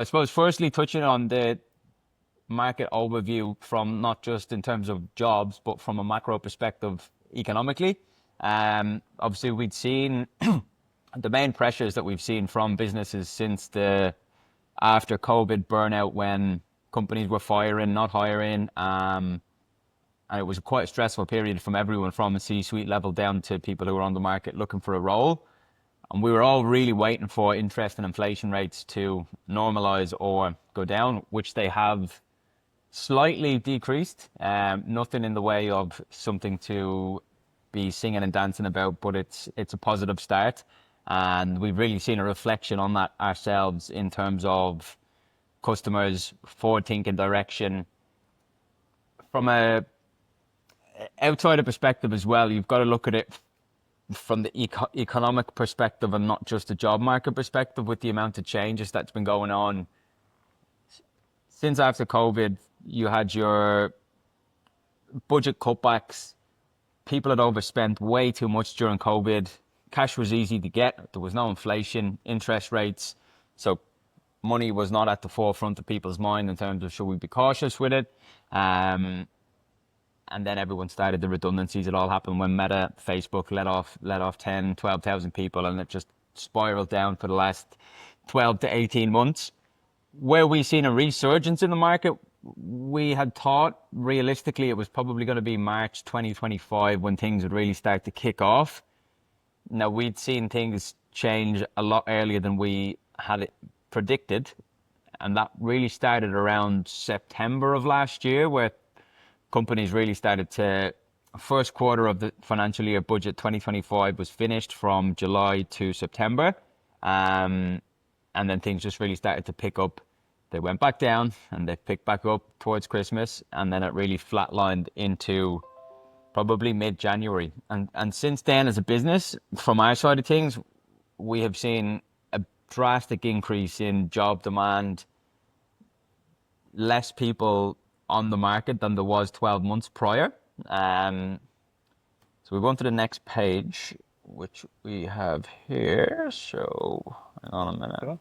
I suppose firstly touching on the market overview from not just in terms of jobs, but from a macro perspective economically. Obviously, we'd seen the main pressures that we've seen from businesses since the after COVID burnout when companies were firing, not hiring, and it was quite a stressful period from everyone from a C-suite level down to people who were on the market looking for a role. And we were all really waiting for interest and inflation rates to normalize or go down, which they have slightly decreased. Nothing in the way of something to be singing and dancing about, but it's a positive start. And we've really seen a reflection on that ourselves in terms of customers forward thinking direction. From a outsider perspective as well, you've got to look at it from the economic perspective and not just the job market perspective with the amount of changes that's been going on. Since after COVID, you had your budget cutbacks. People had overspent way too much during COVID. Cash was easy to get. There was no inflation, interest rates. So money was not at the forefront of people's mind in terms of should we be cautious with it. And then everyone started the redundancies. It all happened when Meta, Facebook let off 10, 12,000 people, and it just spiraled down for the last 12 to 18 months. Where we've seen a resurgence in the market, we had thought realistically it was probably going to be March 2025 when things would really start to kick off. Now, we'd seen things change a lot earlier than we had it predicted, and that really started around September of last year, where companies really started to, first quarter of the financial year budget 2025 was finished from July to September. And then things just really started to pick up. They went back down and they picked back up towards Christmas. And then it really flatlined into probably mid-January. And since then, as a business, from our side of things, we have seen a drastic increase in job demand, less people on the market than there was 12 months prior. So we go on to the next page, which we have here. So hang on a minute.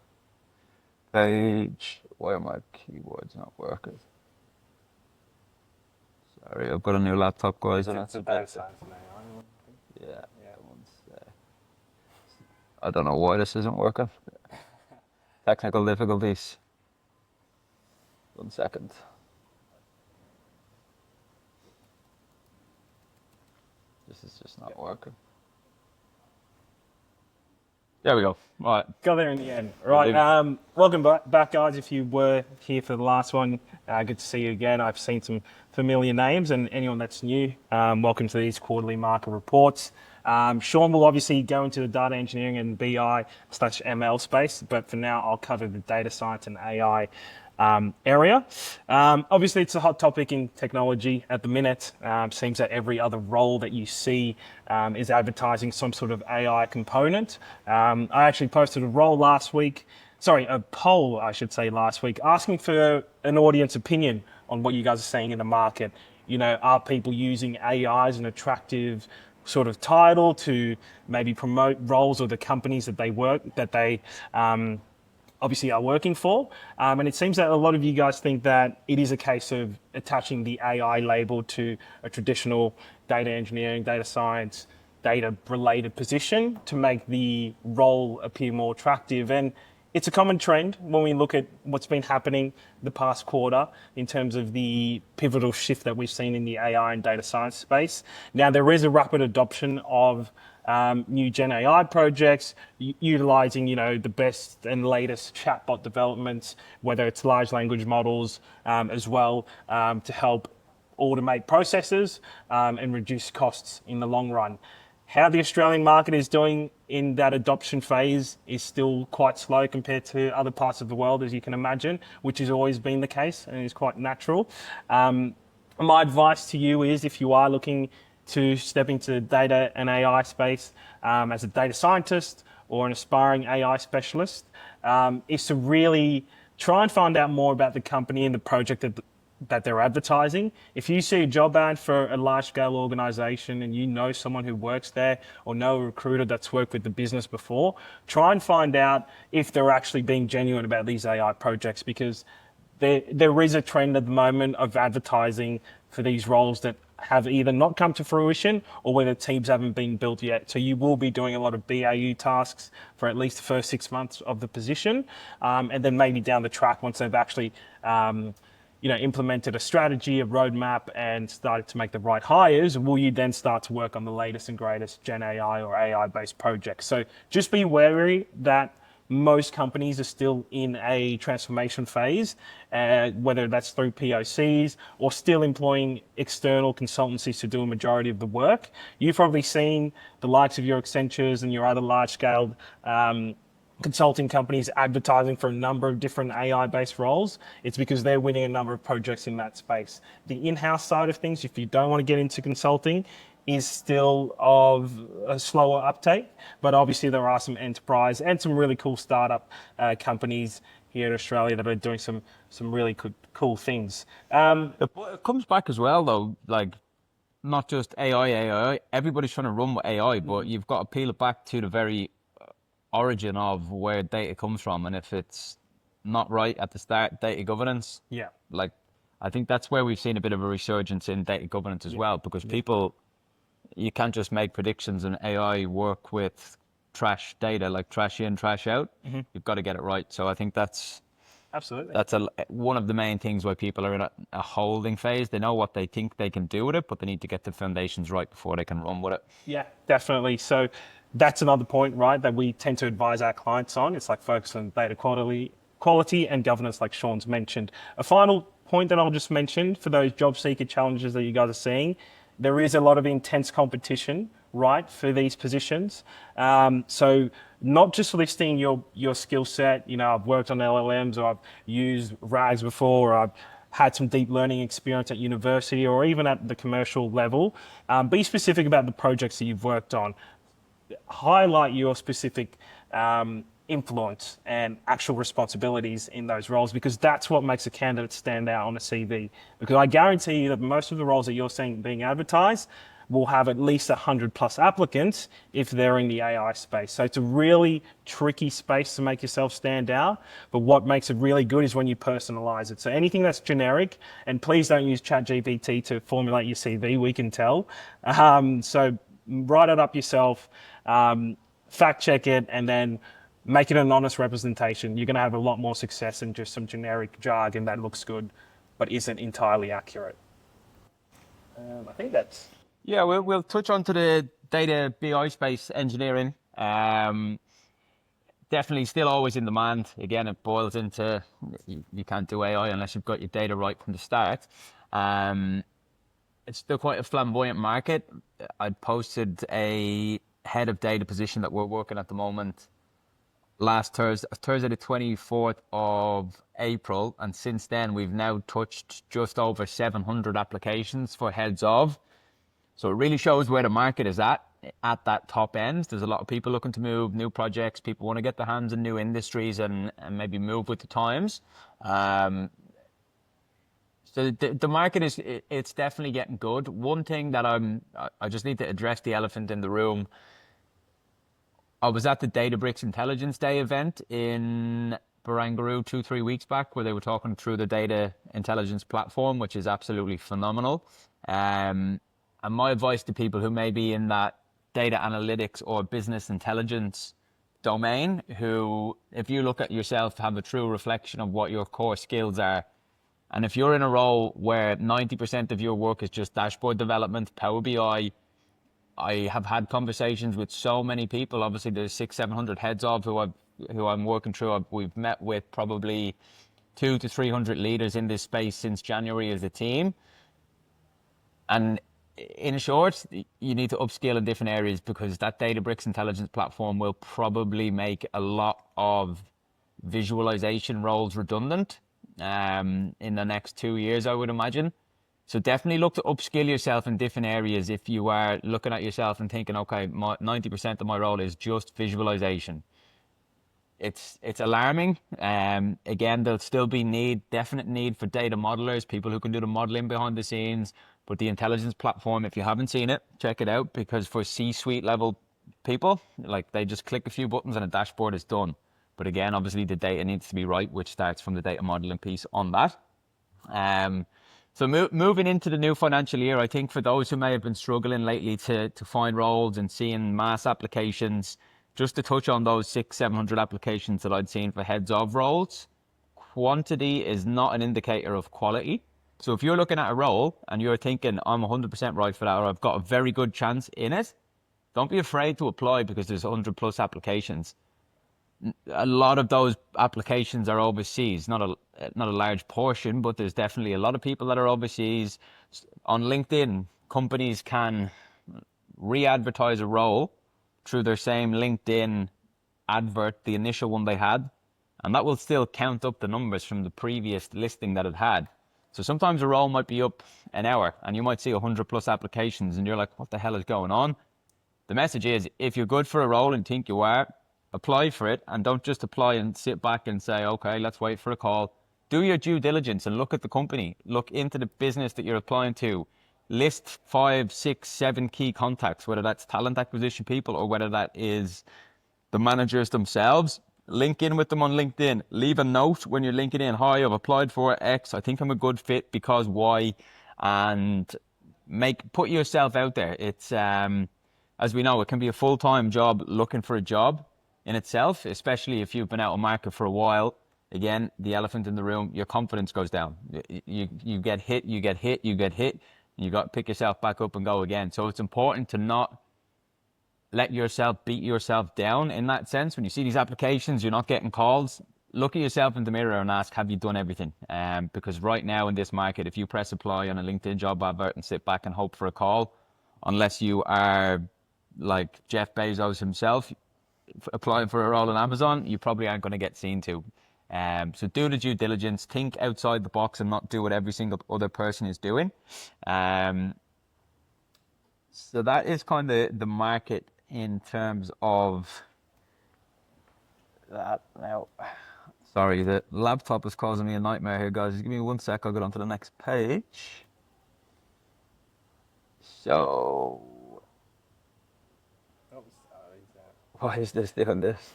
Page, why are my keyboards not working? Sorry, I've got a new laptop, guys. It's a bad sign for me. Yeah. I don't know why this isn't working. Technical difficulties. 1 second. This is just not working. There we go. All right. Got there in the end. Right. Welcome back, guys. If you were here for the last one, good to see you again. I've seen some familiar names, and anyone that's new, welcome to these quarterly market reports. Seán will obviously go into the data engineering and BI/ML space, but for now, I'll cover the data science and AI area. Obviously, it's a hot topic in technology at the minute. Seems that every other role that you see is advertising some sort of AI component. I actually posted a poll, I should say, last week, asking for an audience opinion on what you guys are seeing in the market. You know, are people using AI as an attractive sort of title to maybe promote roles or the companies that they obviously are working for. And it seems that a lot of you guys think that it is a case of attaching the AI label to a traditional data engineering, data science, data related position to make the role appear more attractive. And it's a common trend when we look at what's been happening the past quarter in terms of the pivotal shift that we've seen in the AI and data science space. Now, there is a rapid adoption of new Gen AI projects, utilizing, the best and latest chatbot developments, whether it's large language models as well, to help automate processes and reduce costs in the long run. How the Australian market is doing in that adoption phase is still quite slow compared to other parts of the world, as you can imagine, which has always been the case and is quite natural. My advice to you is, if you are looking to step into the data and AI space as a data scientist or an aspiring AI specialist, is to really try and find out more about the company and the project that they're advertising. If you see a job ad for a large scale organization and you know someone who works there or know a recruiter that's worked with the business before, try and find out if they're actually being genuine about these AI projects, because there is a trend at the moment of advertising for these roles that have either not come to fruition or where the teams haven't been built yet. So you will be doing a lot of BAU tasks for at least the first 6 months of the position, and then maybe down the track once they've actually implemented a strategy, a roadmap, and started to make the right hires, will you then start to work on the latest and greatest Gen AI or AI-based projects? So just be wary that most companies are still in a transformation phase, whether that's through POCs or still employing external consultancies to do a majority of the work. You've probably seen the likes of your Accentures and your other large-scale consulting companies advertising for a number of different AI-based roles. It's because they're winning a number of projects in that space. The in-house side of things, if you don't want to get into consulting, is still of a slower uptake, but obviously there are some enterprise and some really cool startup companies here in Australia that are doing some really cool things. It comes back as well, though, like not just AI. Everybody's trying to run with AI, but you've got to peel it back to the very origin of where data comes from, and if it's not right at the start, data governance. Yeah. Like, I think that's where we've seen a bit of a resurgence in data governance as well, because people, you can't just make predictions and AI work with trash data, like trash in, trash out. You've got to get it right. So I think that's Absolutely. one of the main things why people are in a holding phase. They know what they think they can do with it, but they need to get the foundations right before they can run with it. Yeah, definitely. So that's another point, right, that we tend to advise our clients on. It's like focus on data quality and governance, like Sean's mentioned. A final point that I'll just mention for those job seeker challenges that you guys are seeing, there is a lot of intense competition, right, for these positions. So not just listing your skill set, I've worked on LLMs, or I've used RAGs before, or I've had some deep learning experience at university or even at the commercial level. Be specific about the projects that you've worked on. Highlight your specific influence and actual responsibilities in those roles, because that's what makes a candidate stand out on a CV. Because I guarantee you that most of the roles that you're seeing being advertised will have at least 100+ applicants if they're in the AI space. So it's a really tricky space to make yourself stand out. But what makes it really good is when you personalize it. So anything that's generic, and please don't use ChatGPT to formulate your CV, we can tell. So write it up yourself, fact check it, and then make it an honest representation. You're going to have a lot more success than just some generic jargon that looks good but isn't entirely accurate. I think that's... Yeah, we'll touch on to the data BI space, engineering. Definitely still always in demand. Again, it boils into you can't do AI unless you've got your data right from the start. It's still quite a flamboyant market. I posted a head of data position that we're working at the moment last Thursday the 24th of April, and since then we've now touched just over 700 applications for heads of. So it really shows where the market is at that top end. There's a lot of people looking to move, new projects, people want to get their hands in new industries and maybe move with the times. So the market it's definitely getting good. One thing that I just need to address the elephant in the room. I was at the Databricks Intelligence Day event in Barangaroo 2-3 weeks back, where they were talking through the data intelligence platform, which is absolutely phenomenal. And my advice to people who may be in that data analytics or business intelligence domain, who, if you look at yourself, have a true reflection of what your core skills are. And if you're in a role where 90% of your work is just dashboard development, Power BI, I have had conversations with so many people. Obviously, there's 600-700 heads of who I'm working through. We've met with probably 200 to 300 leaders in this space since January as a team. And in short, you need to upskill in different areas, because that Databricks intelligence platform will probably make a lot of visualization roles redundant in the next 2 years, I would imagine. So definitely look to upskill yourself in different areas if you are looking at yourself and thinking, okay, 90% of my role is just visualization. it's alarming. Again, there'll still be definite need for data modelers, people who can do the modeling behind the scenes. But the intelligence platform, if you haven't seen it, check it out, because for C-suite level people, like, they just click a few buttons and a dashboard is done. But again, obviously the data needs to be right, which starts from the data modeling piece on that. So moving into the new financial year, I think for those who may have been struggling lately to find roles and seeing mass applications, just to touch on those 600-700 applications that I'd seen for heads of roles, quantity is not an indicator of quality. So if you're looking at a role and you're thinking, I'm 100% right for that, or I've got a very good chance in it, don't be afraid to apply, because there's 100 plus applications. A lot of those applications are overseas, not a large portion, but there's definitely a lot of people that are overseas. On LinkedIn, companies can re-advertise a role through their same LinkedIn advert, the initial one they had, and that will still count up the numbers from the previous listing that it had. So sometimes a role might be up an hour and you might see 100 plus applications and you're like, what the hell is going on? The message is, if you're good for a role and think you are, apply for it, and don't just apply and sit back and say, okay, let's wait for a call. Do your due diligence and look at the company, look into the business that you're applying to, list 5, 6, 7 key contacts, whether that's talent acquisition people or whether that is the managers themselves. Link in with them on LinkedIn. Leave a note when you're linking in. Hi, I've applied for X. I think I'm a good fit because Y. And put yourself out there. It's as we know, it can be a full-time job looking for a job in itself, especially if you've been out of market for a while. Again, the elephant in the room, your confidence goes down. You get hit, you get hit, you get hit. You got to pick yourself back up and go again. So it's important to not let yourself beat yourself down in that sense. When you see these applications, you're not getting calls, look at yourself in the mirror and ask, have you done everything? Because right now in this market, if you press apply on a LinkedIn job advert and sit back and hope for a call, unless you are like Jeff Bezos himself applying for a role in Amazon, you probably aren't going to get seen to. So do the due diligence, think outside the box and not do what every single other person is doing. So that is kind of the market in terms of that. Now, sorry, the laptop is causing me a nightmare here, guys. Just give me 1 sec, I'll get on to the next page. So, why is this doing this?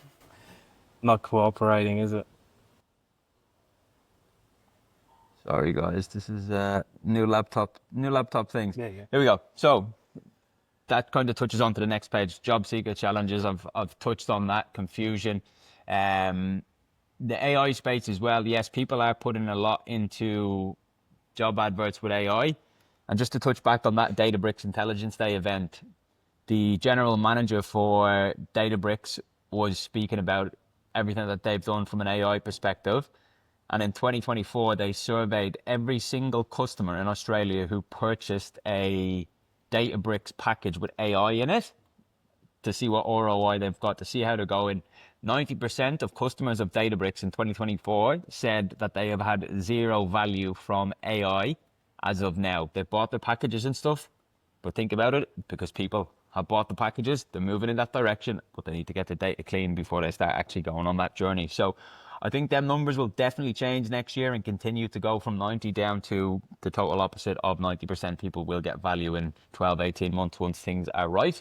Not cooperating, is it? Sorry, guys, this is new laptop things. Yeah. Here we go. So that kind of touches on to the next page. Job seeker challenges. I've touched on that. Confusion. The AI space as well. Yes, people are putting a lot into job adverts with AI. And just to touch back on that Databricks Intelligence Day event, the general manager for Databricks was speaking about everything that they've done from an AI perspective. And in 2024, they surveyed every single customer in Australia who purchased a Databricks package with AI in it to see what ROI they've got, to see how they're going. 90% of customers of Databricks in 2024 said that they have had zero value from AI as of now. They've bought their packages and stuff, but think about it, because people have bought the packages, they're moving in that direction, but they need to get the data clean before they start actually going on that journey. So I think them numbers will definitely change next year and continue to go from 90 down to the total opposite of 90%. People will get value in 12, 18 months once things are right.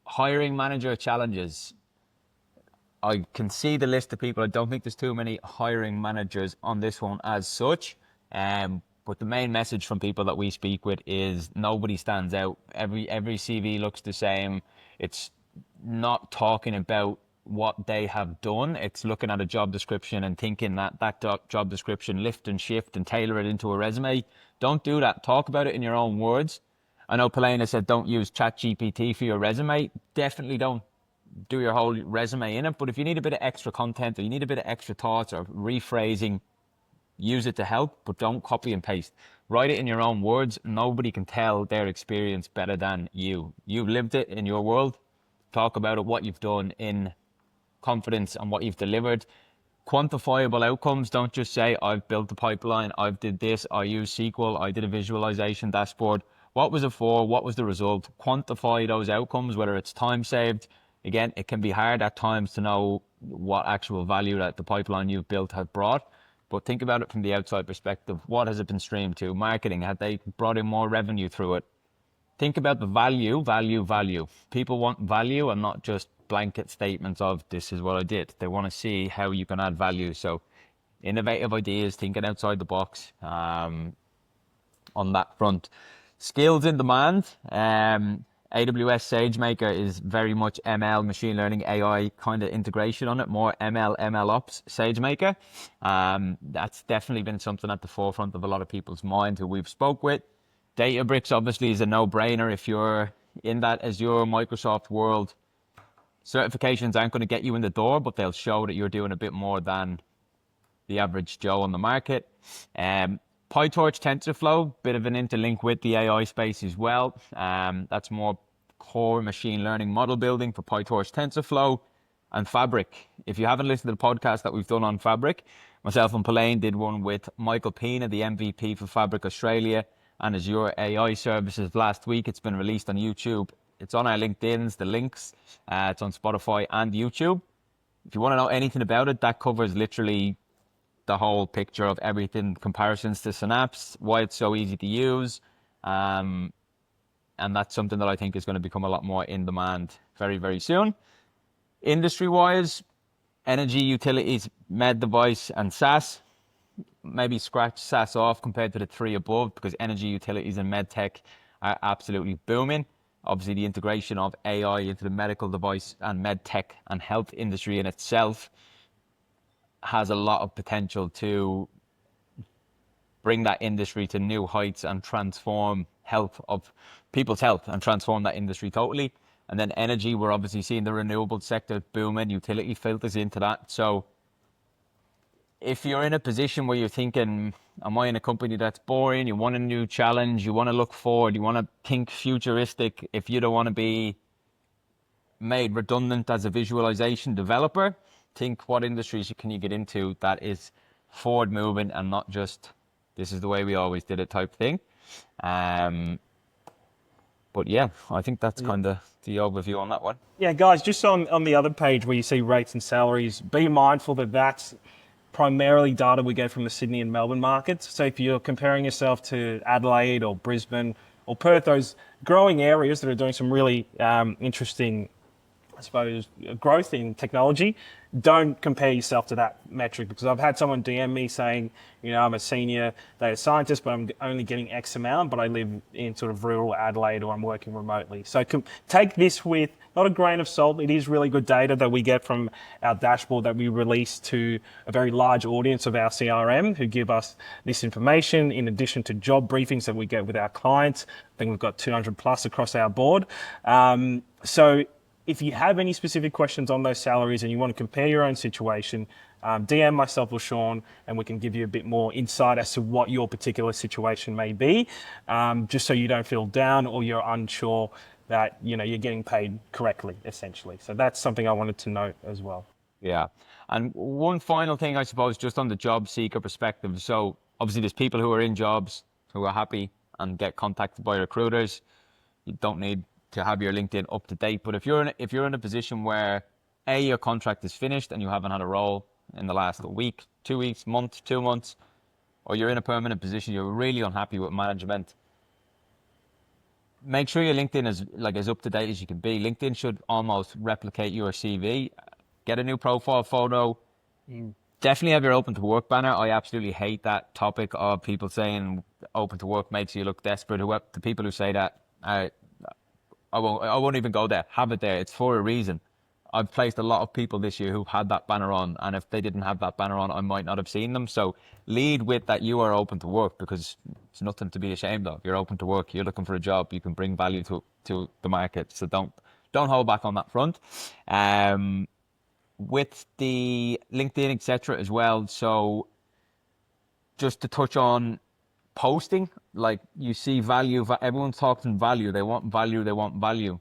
Hiring manager challenges. I can see the list of people. I don't think there's too many hiring managers on this one as such. But the main message from people that we speak with is nobody stands out. Every CV looks the same. It's not talking about what they have done. It's looking at a job description and thinking that job description, lift and shift and tailor it into a resume. Don't do that. Talk about it in your own words. I know Polain has said don't use ChatGPT for your resume. Definitely don't do your whole resume in it. But if you need a bit of extra content or you need a bit of extra thoughts or rephrasing, use it to help, but don't copy and paste. Write it in your own words. Nobody can tell their experience better than you. You've lived it in your world. Talk about it, what you've done in confidence and what you've delivered. Quantifiable outcomes. Don't just say, I've built the pipeline, I've did this, I used SQL, I did a visualization dashboard. What was it for? What was the result? Quantify those outcomes, whether it's time saved, Again, it can be hard at times to know what actual value that the pipeline you've built has brought. But think about it from the outside perspective. What has it been streamed to? Marketing, have they brought in more revenue through it? Think about the value. People want value and not just blanket statements of this is what I did. They want to see how you can add value. So innovative ideas, thinking outside the box on that front. Skills in demand. AWS SageMaker is very much ML, machine learning, AI kind of integration on it, more ML ops SageMaker. That's definitely been something at the forefront of a lot of people's mind who we've spoke with. Databricks obviously is a no-brainer if you're in that Azure, Microsoft world. Certifications aren't going to get you in the door, but they'll show that you're doing a bit more than the average Joe on the market. PyTorch, TensorFlow, bit of an interlink with the AI space as well. That's more core machine learning model building for PyTorch, TensorFlow, and Fabric. If you haven't listened to the podcast that we've done on Fabric, myself and Polain did one with Michael Pina, the MVP for Fabric Australia and Azure AI services last week. It's been released on YouTube. It's on our LinkedIn's, the links. It's on Spotify and YouTube. If you want to know anything about it, that covers literally the whole picture of everything, comparisons to Synapse, why it's so easy to use. And that's something that I think is going to become a lot more in demand very, very soon. Industry-wise, energy, utilities, med device, and SaaS. Maybe scratch SaaS off compared to the three above because energy, utilities, and med tech are absolutely booming. Obviously, the integration of AI into the medical device and med tech and health industry in itself has a lot of potential to bring that industry to new heights and transform health of people's health and transform that industry totally. And then energy, we're obviously seeing the renewable sector booming, utility filters into that. So if you're in a position where you're thinking, am I in a company that's boring? You want a new challenge, you want to look forward, you want to think futuristic. If you don't want to be made redundant as a visualization developer, think what industries can you get into that is forward moving and not just this is the way we always did it type thing. But yeah, I think that's kind of the overview on that one. Yeah, guys, just on the other page where you see rates and salaries, be mindful that that's primarily data we get from the Sydney and Melbourne markets. So if you're comparing yourself to Adelaide or Brisbane or Perth, those growing areas that are doing some really interesting, I suppose, growth in technology, don't compare yourself to that metric, because I've had someone DM me saying, I'm a senior data scientist, but I'm only getting X amount, but I live in sort of rural Adelaide or I'm working remotely. So take this with not a grain of salt. It is really good data that we get from our dashboard that we release to a very large audience of our CRM who give us this information in addition to job briefings that we get with our clients. I think we've got 200 plus across our board. So if you have any specific questions on those salaries and you want to compare your own situation, DM myself or Sean, and we can give you a bit more insight as to what your particular situation may be, just so you don't feel down or you're unsure that you're getting paid correctly, essentially. So that's something I wanted to note as well. Yeah. And one final thing, I suppose, just on the job seeker perspective. So obviously there's people who are in jobs who are happy and get contacted by recruiters. You don't need to have your LinkedIn up to date. But if you're in a position where your contract is finished and you haven't had a role in the last week, 2 weeks, month, 2 months, or you're in a permanent position, you're really unhappy with management, make sure your LinkedIn is as up to date as you can be. LinkedIn should almost replicate your CV. Get a new profile photo. Definitely have your open to work banner. I absolutely hate that topic of people saying open to work makes you look desperate. The people who say that, I won't even go there. Have it there. It's for a reason. I've placed a lot of people this year who've had that banner on, and if they didn't have that banner on, I might not have seen them. So lead with that you are open to work, because it's nothing to be ashamed of. You're open to work. You're looking for a job. You can bring value to the market. So don't hold back on that front. With the LinkedIn, etc. as well. So just to touch on posting, you see value. Everyone's talking value. They want value.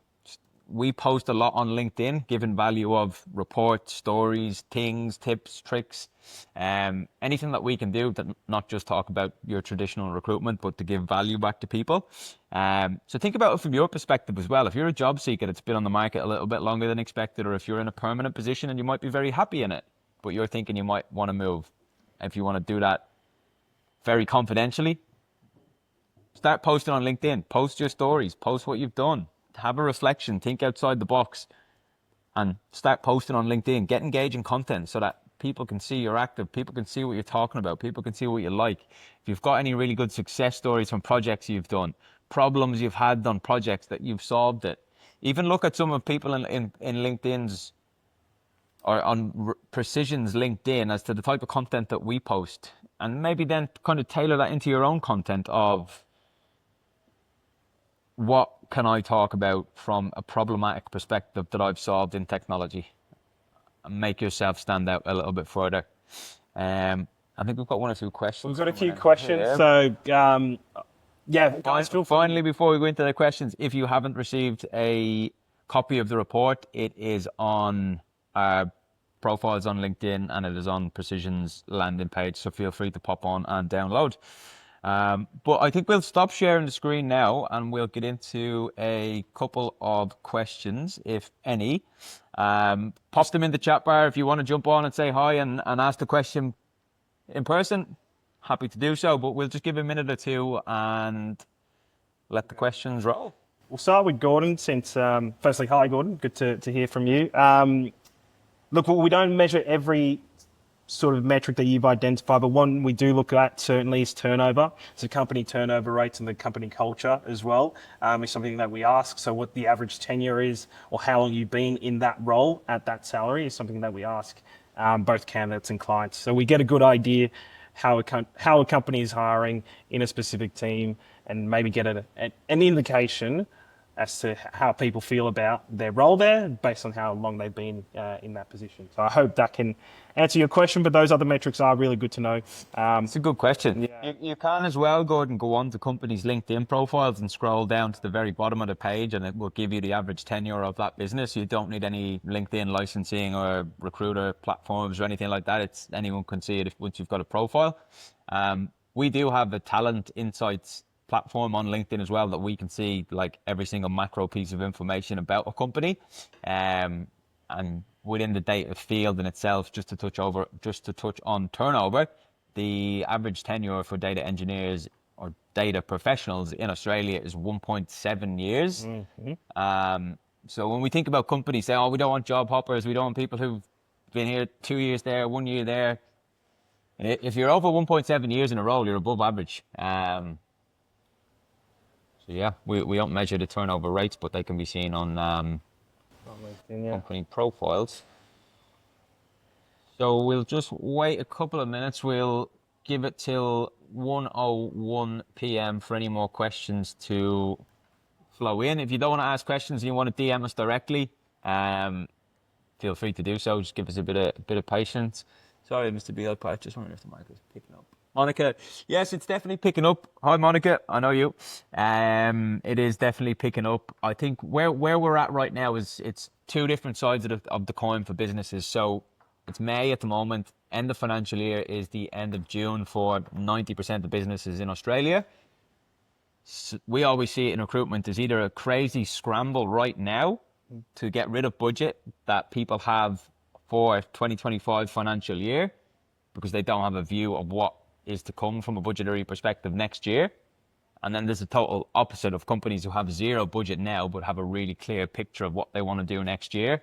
we post a lot on LinkedIn, giving value of reports, stories, things, tips, tricks, anything that we can do that not just talk about your traditional recruitment, but to give value back to people. So think about it from your perspective as well. If you're a job seeker that's been on the market a little bit longer than expected, or if you're in a permanent position and you might be very happy in it, but you're thinking you might want to move. If you want to do that very confidentially, start posting on LinkedIn, post your stories, post what you've done, have a reflection, think outside the box, and start posting on LinkedIn. Get engaging content so that people can see you're active, people can see what you're talking about, people can see what you like. If you've got any really good success stories from projects you've done, problems you've had on projects that you've solved it, even look at some of people in LinkedIn's or on Precision's LinkedIn as to the type of content that we post, and maybe then kind of tailor that into your own content of what can I talk about from a problematic perspective that I've solved in technology, and make yourself stand out a little bit further. I think we've got one or two questions. We've got a few coming in questions. here. So, yeah, guys, feel free. Finally, before we go into the questions, if you haven't received a copy of the report, it is on our profiles on LinkedIn and it is on Precision's landing page. So feel free to pop on and download. But I think we'll stop sharing the screen now and we'll get into a couple of questions, if any. Pop them in the chat bar if you want to jump on and say hi and ask the question in person. Happy to do so, but we'll just give a minute or two and let the questions roll. We'll start with Gordon since, firstly, hi, Gordon. Good to hear from you. Look, we don't measure every sort of metric that you've identified, but one we do look at certainly is turnover. So company turnover rates and the company culture as well is something that we ask. So what the average tenure is or how long you've been in that role at that salary is something that we ask both candidates and clients. So we get a good idea how a company is hiring in a specific team and maybe get an indication as to how people feel about their role there based on how long they've been in that position. So I hope that can answer your question, but those other metrics are really good to know. It's a good question. Yeah. You can as well, Gordon, go on to companies' LinkedIn profiles and scroll down to the very bottom of the page and it will give you the average tenure of that business. You don't need any LinkedIn licensing or recruiter platforms or anything like that. Anyone can see it once you've got a profile. We do have a talent insights platform on LinkedIn as well that we can see like every single macro piece of information about a company, and within the data field in itself, just to touch on turnover, the average tenure for data engineers or data professionals in Australia is 1.7 years. Mm-hmm. So when we think about companies say, oh, we don't want job hoppers, we don't want people who've been here 2 years there, 1 year there. If you're over 1.7 years in a role, you're above average. So yeah, we don't measure the turnover rates, but they can be seen on LinkedIn, yeah. company profiles. So we'll just wait a couple of minutes. We'll give it till 1:01 p.m. for any more questions to flow in. If you don't want to ask questions and you want to DM us directly, feel free to do so. Just give us a bit of patience. Sorry, Mr. Beale, I just wondering if the mic is picking up. Monica, yes, it's definitely picking up. Hi, Monica, I know you. It is definitely picking up. I think where we're at right now is it's two different sides of the coin for businesses. So it's May at the moment. End of financial year is the end of June for 90% of businesses in Australia. So we always see it in recruitment as either a crazy scramble right now to get rid of budget that people have for 2025 financial year because they don't have a view of what is to come from a budgetary perspective next year. And then there's a total opposite of companies who have zero budget now but have a really clear picture of what they want to do next year.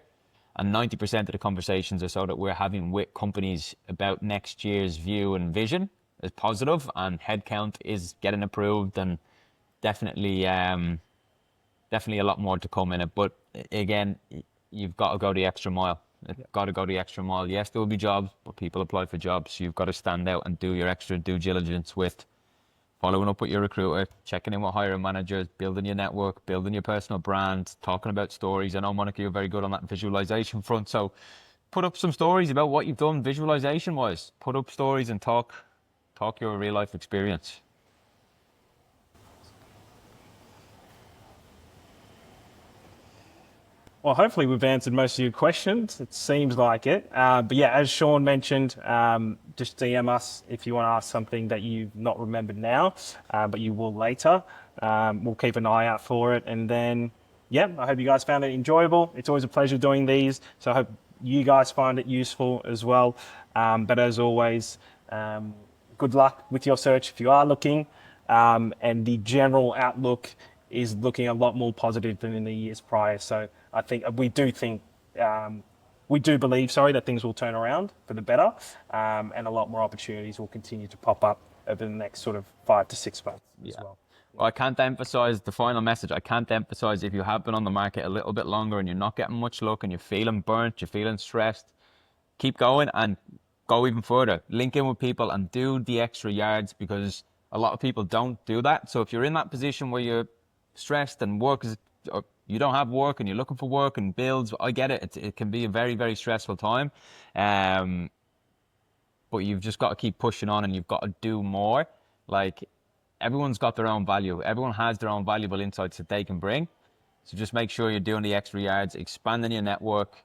And 90% of the conversations are so that we're having with companies about next year's view and vision is positive, and headcount is getting approved, and definitely a lot more to come in it. But again, you've got to go the extra mile. Got to go the extra mile. Yes, there will be jobs, but people apply for jobs. So you've got to stand out and do your extra due diligence with following up with your recruiter, checking in with hiring managers, building your network, building your personal brand, talking about stories. I know, Monica, you're very good on that visualization front. So put up some stories about what you've done visualization-wise. Put up stories and talk your real-life experience. Well, hopefully we've answered most of your questions. It seems like it. But yeah, as Sean mentioned, just DM us if you want to ask something that you've not remembered now, but you will later. We'll keep an eye out for it. And then, yeah, I hope you guys found it enjoyable. It's always a pleasure doing these. So I hope you guys find it useful as well. But as always, good luck with your search if you are looking. And the general outlook is looking a lot more positive than in the years prior. So I think we do believe, that things will turn around for the better, and a lot more opportunities will continue to pop up over the next sort of 5 to 6 months as well. Well, I can't emphasize the final message. I can't emphasize if you have been on the market a little bit longer and you're not getting much luck and you're feeling burnt, you're feeling stressed, keep going and go even further. Link in with people and do the extra yards, because a lot of people don't do that. So if you're in that position where you're stressed and or you don't have work and you're looking for work and bills, I get it. It can be a very, very stressful time. But you've just got to keep pushing on and you've got to do more. Like, everyone's got their own value. Everyone has their own valuable insights that they can bring. So just make sure you're doing the extra yards, expanding your network,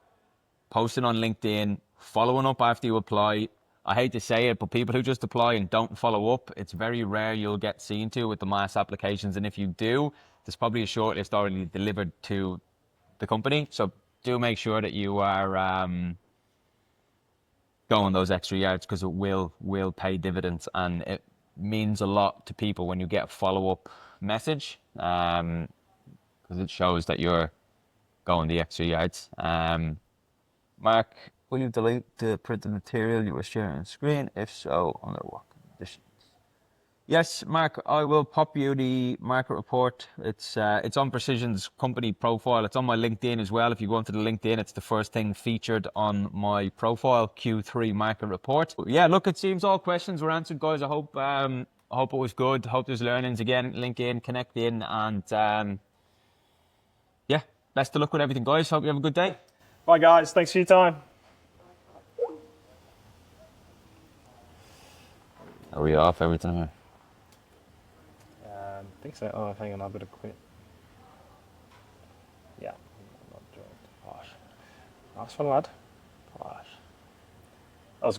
posting on LinkedIn, following up after you apply. I hate to say it, but people who just apply and don't follow up, it's very rare you'll get seen to with the mass applications. And if you do, there's probably a shortlist already delivered to the company. So do make sure that you are going those extra yards, because it will pay dividends, and it means a lot to people when you get a follow-up message, because it shows that you're going the extra yards. Mark, will you delete the printed material you were sharing on screen? If so, under what conditions? Yes, Mark, I will pop you the market report. It's on Precision's company profile. It's on my LinkedIn as well. If you go into the LinkedIn, it's the first thing featured on my profile, Q3 market report. Yeah, look, it seems all questions were answered, guys. I hope it was good. Hope there's learnings. Again, link in, connect in, and yeah, best of luck with everything, guys. Hope you have a good day. Bye, guys. Thanks for your time. Are we off everything here? I think so. Oh, hang on. I've got to quit. Yeah. Not doing it. Gosh. Nice one, lad.